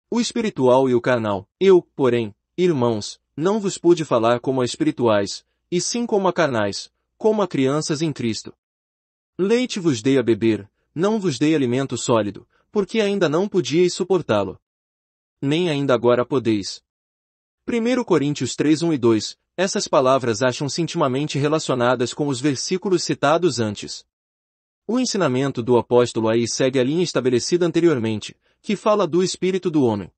o espiritual e o carnal. Eu, porém, irmãos, não vos pude falar como a espirituais, e sim como a carnais, como a crianças em Cristo. Leite vos dei a beber, não vos dei alimento sólido, porque ainda não podíeis suportá-lo. Nem ainda agora podeis. 1 Coríntios 3, 1 e 2, essas palavras acham-se intimamente relacionadas com os versículos citados antes. O ensinamento do apóstolo aí segue a linha estabelecida anteriormente, que fala do espírito do homem.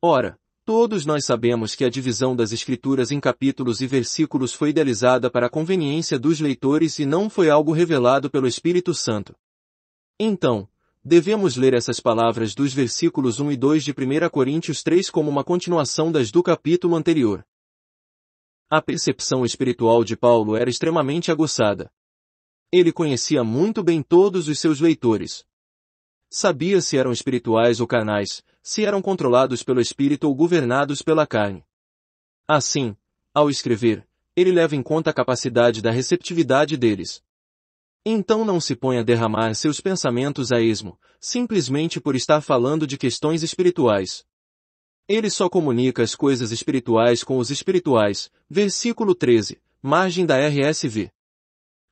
Ora, todos nós sabemos que a divisão das Escrituras em capítulos e versículos foi idealizada para a conveniência dos leitores e não foi algo revelado pelo Espírito Santo. Então, devemos ler essas palavras dos versículos 1 e 2 de 1 Coríntios 3 como uma continuação das do capítulo anterior. A percepção espiritual de Paulo era extremamente aguçada. Ele conhecia muito bem todos os seus leitores. Sabia se eram espirituais ou carnais, se eram controlados pelo Espírito ou governados pela carne. Assim, ao escrever, ele leva em conta a capacidade da receptividade deles. Então não se põe a derramar seus pensamentos a esmo, simplesmente por estar falando de questões espirituais. Ele só comunica as coisas espirituais com os espirituais, versículo 13, margem da RSV.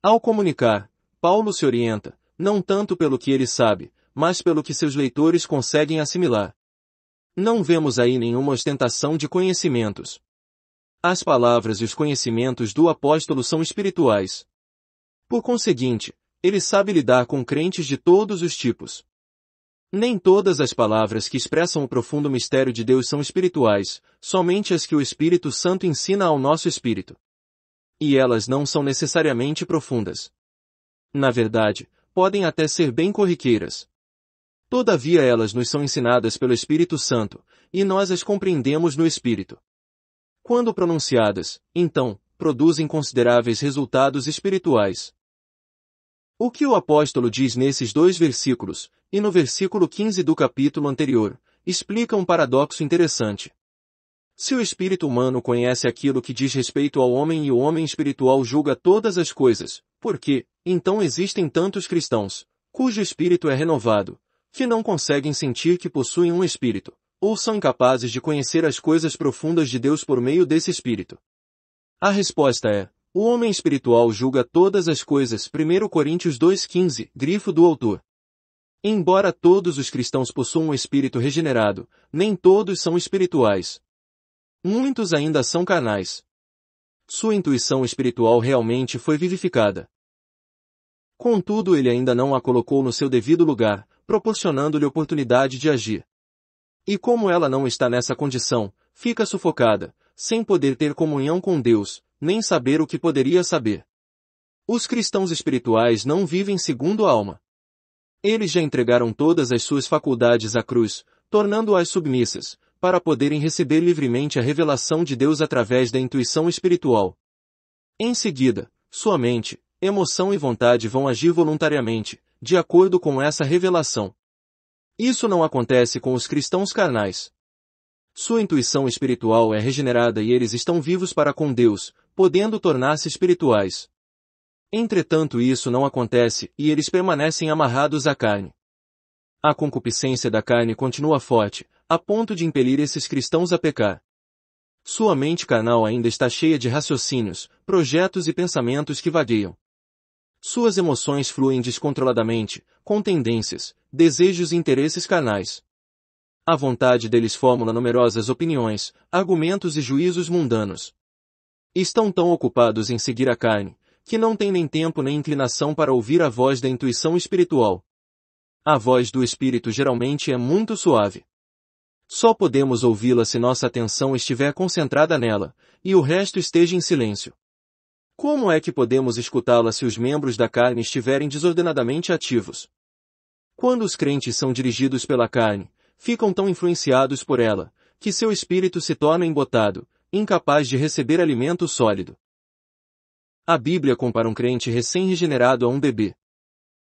Ao comunicar, Paulo se orienta, não tanto pelo que ele sabe, mas pelo que seus leitores conseguem assimilar. Não vemos aí nenhuma ostentação de conhecimentos. As palavras e os conhecimentos do apóstolo são espirituais. Por conseguinte, ele sabe lidar com crentes de todos os tipos. Nem todas as palavras que expressam o profundo mistério de Deus são espirituais, somente as que o Espírito Santo ensina ao nosso espírito. E elas não são necessariamente profundas. Na verdade, podem até ser bem corriqueiras. Todavia elas nos são ensinadas pelo Espírito Santo, e nós as compreendemos no Espírito. Quando pronunciadas, então, produzem consideráveis resultados espirituais. O que o apóstolo diz nesses dois versículos, e no versículo 15 do capítulo anterior, explica um paradoxo interessante. Se o espírito humano conhece aquilo que diz respeito ao homem e o homem espiritual julga todas as coisas, por que, então existem tantos cristãos, cujo espírito é renovado, que não conseguem sentir que possuem um espírito, ou são incapazes de conhecer as coisas profundas de Deus por meio desse espírito? A resposta é, o homem espiritual julga todas as coisas, 1 Coríntios 2,15, grifo do autor. Embora todos os cristãos possuam um espírito regenerado, nem todos são espirituais. Muitos ainda são carnais. Sua intuição espiritual realmente foi vivificada. Contudo, ele ainda não a colocou no seu devido lugar, proporcionando-lhe oportunidade de agir. E como ela não está nessa condição, fica sufocada, sem poder ter comunhão com Deus, nem saber o que poderia saber. Os cristãos espirituais não vivem segundo a alma. Eles já entregaram todas as suas faculdades à cruz, tornando-as submissas, para poderem receber livremente a revelação de Deus através da intuição espiritual. Em seguida, sua mente, emoção e vontade vão agir voluntariamente, de acordo com essa revelação. Isso não acontece com os cristãos carnais. Sua intuição espiritual é regenerada e eles estão vivos para com Deus, podendo tornar-se espirituais. Entretanto, isso não acontece, e eles permanecem amarrados à carne. A concupiscência da carne continua forte, a ponto de impelir esses cristãos a pecar. Sua mente carnal ainda está cheia de raciocínios, projetos e pensamentos que vagueiam. Suas emoções fluem descontroladamente, com tendências, desejos e interesses carnais. A vontade deles formula numerosas opiniões, argumentos e juízos mundanos. Estão tão ocupados em seguir a carne, que não têm nem tempo nem inclinação para ouvir a voz da intuição espiritual. A voz do Espírito geralmente é muito suave. Só podemos ouvi-la se nossa atenção estiver concentrada nela, e o resto esteja em silêncio. Como é que podemos escutá-la se os membros da carne estiverem desordenadamente ativos? Quando os crentes são dirigidos pela carne, ficam tão influenciados por ela, que seu espírito se torna embotado, incapaz de receber alimento sólido. A Bíblia compara um crente recém-regenerado a um bebê.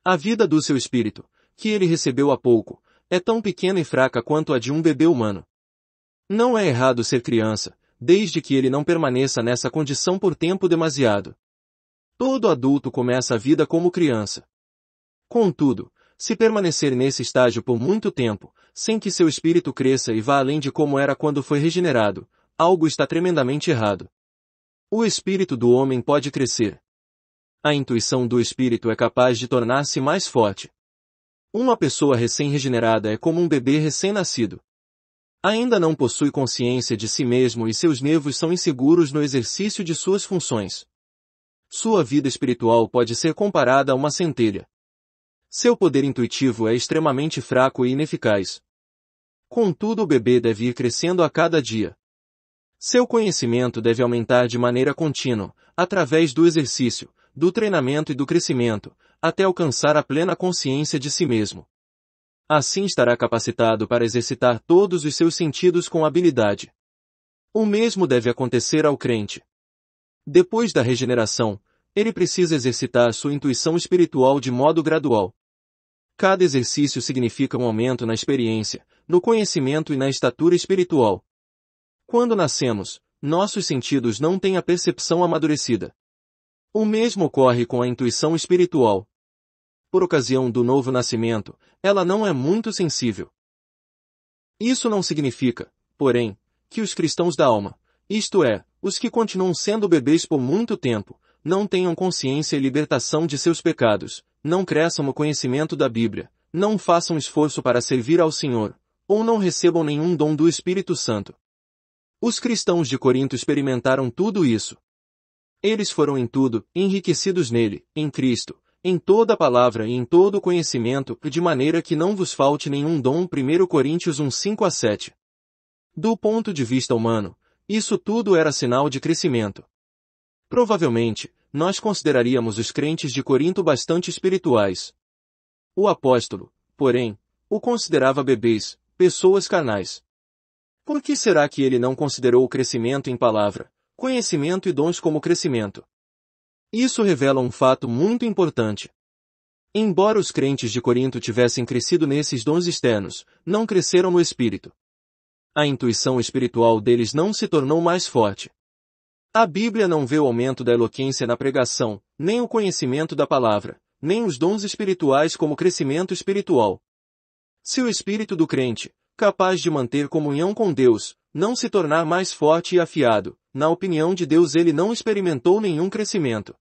A vida do seu espírito, que ele recebeu há pouco, é tão pequena e fraca quanto a de um bebê humano. Não é errado ser criança, desde que ele não permaneça nessa condição por tempo demasiado. Todo adulto começa a vida como criança. Contudo, Se permanecer nesse estágio por muito tempo, sem que seu espírito cresça e vá além de como era quando foi regenerado, algo está tremendamente errado. O espírito do homem pode crescer. A intuição do espírito é capaz de tornar-se mais forte. Uma pessoa recém-regenerada é como um bebê recém-nascido. Ainda não possui consciência de si mesmo e seus nervos são inseguros no exercício de suas funções. Sua vida espiritual pode ser comparada a uma centelha. Seu poder intuitivo é extremamente fraco e ineficaz. Contudo, o bebê deve ir crescendo a cada dia. Seu conhecimento deve aumentar de maneira contínua, através do exercício, do treinamento e do crescimento, até alcançar a plena consciência de si mesmo. Assim estará capacitado para exercitar todos os seus sentidos com habilidade. O mesmo deve acontecer ao crente. Depois da regeneração, ele precisa exercitar sua intuição espiritual de modo gradual. Cada exercício significa um aumento na experiência, no conhecimento e na estatura espiritual. Quando nascemos, nossos sentidos não têm a percepção amadurecida. O mesmo ocorre com a intuição espiritual. Por ocasião do novo nascimento, ela não é muito sensível. Isso não significa, porém, que os cristãos da alma, isto é, os que continuam sendo bebês por muito tempo, não tenham consciência e libertação de seus pecados, não cresçam no conhecimento da Bíblia, não façam esforço para servir ao Senhor, ou não recebam nenhum dom do Espírito Santo. Os cristãos de Corinto experimentaram tudo isso. Eles foram em tudo enriquecidos nele, em Cristo, em toda a palavra e em todo o conhecimento, de maneira que não vos falte nenhum dom. 1 Coríntios 1:5-7. Do ponto de vista humano, isso tudo era sinal de crescimento. Provavelmente, nós consideraríamos os crentes de Corinto bastante espirituais. O apóstolo, porém, o considerava bebês, pessoas carnais. Por que será que ele não considerou o crescimento em palavra, conhecimento e dons como crescimento? Isso revela um fato muito importante. Embora os crentes de Corinto tivessem crescido nesses dons externos, não cresceram no espírito. A intuição espiritual deles não se tornou mais forte. A Bíblia não vê o aumento da eloquência na pregação, nem o conhecimento da palavra, nem os dons espirituais como crescimento espiritual. Se o espírito do crente, capaz de manter comunhão com Deus, não se tornar mais forte e afiado, na opinião de Deus ele não experimentou nenhum crescimento.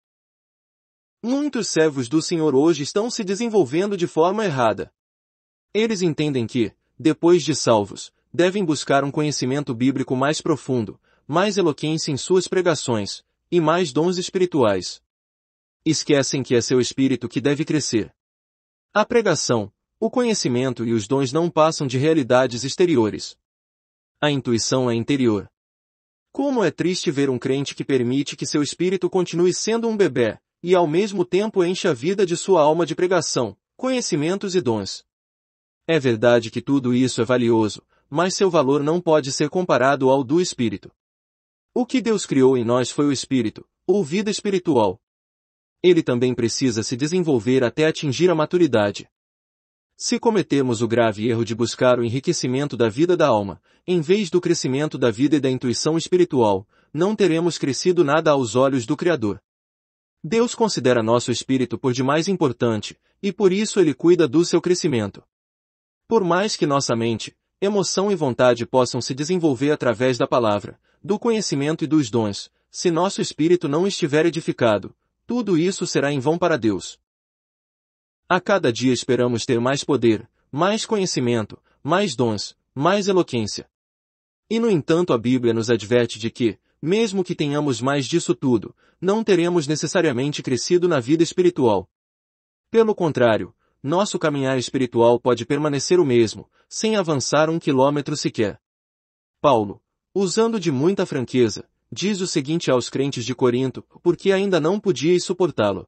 Muitos servos do Senhor hoje estão se desenvolvendo de forma errada. Eles entendem que, depois de salvos, devem buscar um conhecimento bíblico mais profundo, mais eloquência em suas pregações, e mais dons espirituais. Esquecem que é seu espírito que deve crescer. A pregação, o conhecimento e os dons não passam de realidades exteriores. A intuição é interior. Como é triste ver um crente que permite que seu espírito continue sendo um bebê, e ao mesmo tempo enche a vida de sua alma de pregação, conhecimentos e dons. É verdade que tudo isso é valioso, mas seu valor não pode ser comparado ao do espírito. O que Deus criou em nós foi o espírito, ou vida espiritual. Ele também precisa se desenvolver até atingir a maturidade. Se cometermos o grave erro de buscar o enriquecimento da vida da alma, em vez do crescimento da vida e da intuição espiritual, não teremos crescido nada aos olhos do Criador. Deus considera nosso espírito por demais importante, e por isso Ele cuida do seu crescimento. Por mais que nossa mente, emoção e vontade possam se desenvolver através da palavra, do conhecimento e dos dons, se nosso espírito não estiver edificado, tudo isso será em vão para Deus. A cada dia esperamos ter mais poder, mais conhecimento, mais dons, mais eloquência. E no entanto a Bíblia nos adverte de que, mesmo que tenhamos mais disso tudo, não teremos necessariamente crescido na vida espiritual. Pelo contrário, nosso caminhar espiritual pode permanecer o mesmo, sem avançar 1 quilômetro sequer. Paulo, usando de muita franqueza, diz o seguinte aos crentes de Corinto, porque ainda não podíeis suportá-lo.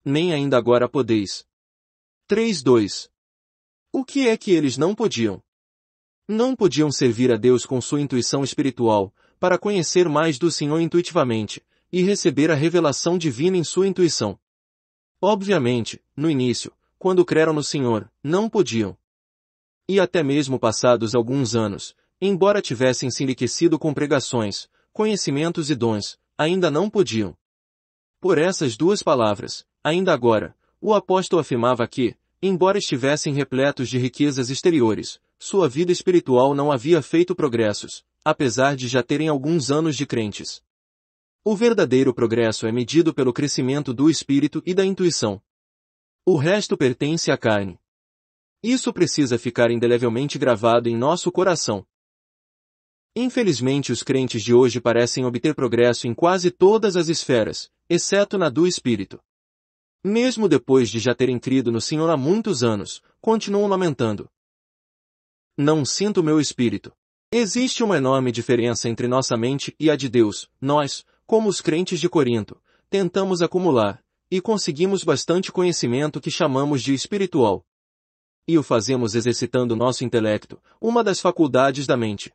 Nem ainda agora podeis. 3:2. O que é que eles não podiam? Não podiam servir a Deus com sua intuição espiritual, para conhecer mais do Senhor intuitivamente, e receber a revelação divina em sua intuição. Obviamente, no início, quando creram no Senhor, não podiam. E até mesmo passados alguns anos, embora tivessem se enriquecido com pregações, conhecimentos e dons, ainda não podiam. Por essas duas palavras, ainda agora, o apóstolo afirmava que, embora estivessem repletos de riquezas exteriores, sua vida espiritual não havia feito progressos, apesar de já terem alguns anos de crentes. O verdadeiro progresso é medido pelo crescimento do espírito e da intuição. O resto pertence à carne. Isso precisa ficar indelevelmente gravado em nosso coração. Infelizmente os crentes de hoje parecem obter progresso em quase todas as esferas, exceto na do espírito. Mesmo depois de já terem crido no Senhor há muitos anos, continuam lamentando. Não sinto meu espírito. Existe uma enorme diferença entre nossa mente e a de Deus. Nós, como os crentes de Corinto, tentamos acumular, e conseguimos bastante conhecimento que chamamos de espiritual. E o fazemos exercitando nosso intelecto, uma das faculdades da mente.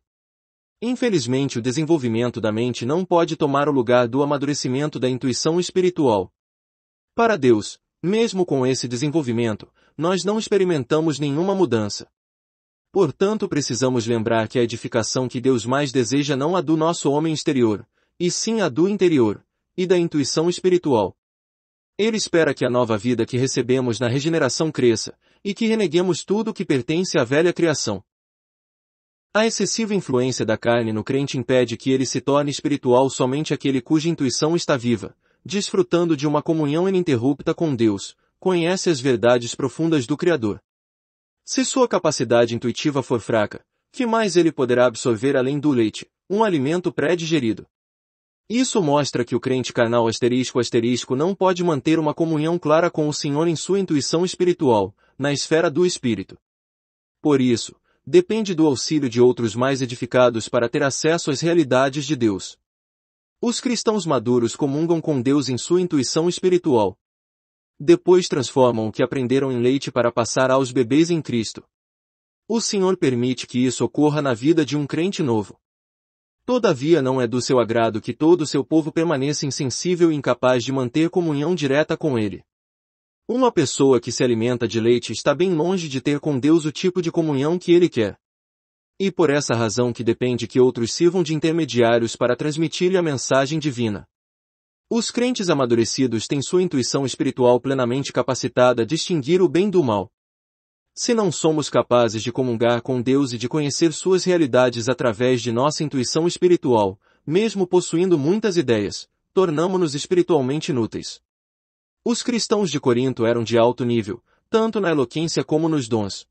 Infelizmente o desenvolvimento da mente não pode tomar o lugar do amadurecimento da intuição espiritual. Para Deus, mesmo com esse desenvolvimento, nós não experimentamos nenhuma mudança. Portanto precisamos lembrar que a edificação que Deus mais deseja não a do nosso homem exterior, e sim a do interior, e da intuição espiritual. Ele espera que a nova vida que recebemos na regeneração cresça, e que reneguemos tudo o que pertence à velha criação. A excessiva influência da carne no crente impede que ele se torne espiritual somente aquele cuja intuição está viva, desfrutando de uma comunhão ininterrupta com Deus, conhece as verdades profundas do Criador. Se sua capacidade intuitiva for fraca, que mais ele poderá absorver além do leite, um alimento pré-digerido? Isso mostra que o crente carnal ** não pode manter uma comunhão clara com o Senhor em sua intuição espiritual, na esfera do espírito. Por isso, depende do auxílio de outros mais edificados para ter acesso às realidades de Deus. Os cristãos maduros comungam com Deus em sua intuição espiritual. Depois transformam o que aprenderam em leite para passar aos bebês em Cristo. O Senhor permite que isso ocorra na vida de um crente novo. Todavia não é do seu agrado que todo o seu povo permaneça insensível e incapaz de manter comunhão direta com Ele. Uma pessoa que se alimenta de leite está bem longe de ter com Deus o tipo de comunhão que Ele quer. E por essa razão que depende que outros sirvam de intermediários para transmitir-lhe a mensagem divina. Os crentes amadurecidos têm sua intuição espiritual plenamente capacitada a distinguir o bem do mal. Se não somos capazes de comungar com Deus e de conhecer suas realidades através de nossa intuição espiritual, mesmo possuindo muitas ideias, tornamo-nos espiritualmente inúteis. Os cristãos de Corinto eram de alto nível, tanto na eloquência como nos dons.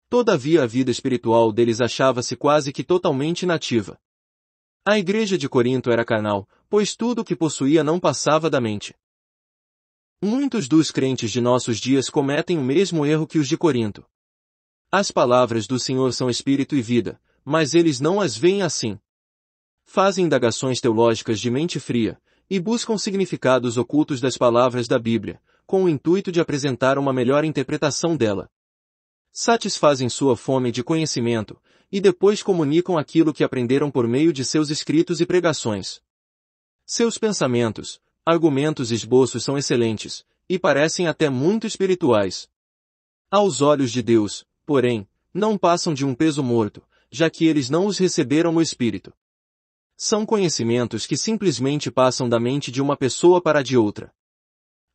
Todavia a vida espiritual deles achava-se quase que totalmente inativa. A igreja de Corinto era carnal, pois tudo o que possuía não passava da mente. Muitos dos crentes de nossos dias cometem o mesmo erro que os de Corinto. As palavras do Senhor são espírito e vida, mas eles não as veem assim. Fazem indagações teológicas de mente fria, e buscam significados ocultos das palavras da Bíblia, com o intuito de apresentar uma melhor interpretação dela. Satisfazem sua fome de conhecimento, e depois comunicam aquilo que aprenderam por meio de seus escritos e pregações. Seus pensamentos, argumentos e esboços são excelentes, e parecem até muito espirituais. Aos olhos de Deus, porém, não passam de um peso morto, já que eles não os receberam no espírito. São conhecimentos que simplesmente passam da mente de uma pessoa para a de outra.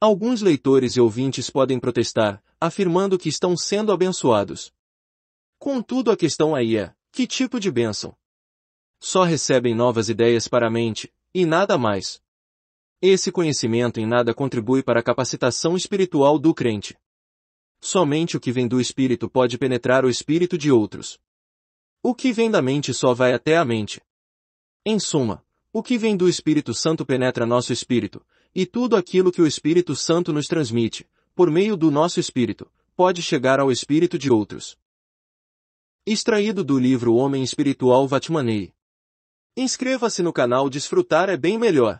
Alguns leitores e ouvintes podem protestar, afirmando que estão sendo abençoados. Contudo a questão aí é, que tipo de bênção? Só recebem novas ideias para a mente, e nada mais. Esse conhecimento em nada contribui para a capacitação espiritual do crente. Somente o que vem do espírito pode penetrar o espírito de outros. O que vem da mente só vai até a mente. Em suma, o que vem do Espírito Santo penetra nosso espírito, e tudo aquilo que o Espírito Santo nos transmite, por meio do nosso espírito, pode chegar ao espírito de outros. Extraído do livro Homem Espiritual Vatmanei. Inscreva-se no canal Desfrutar é bem melhor.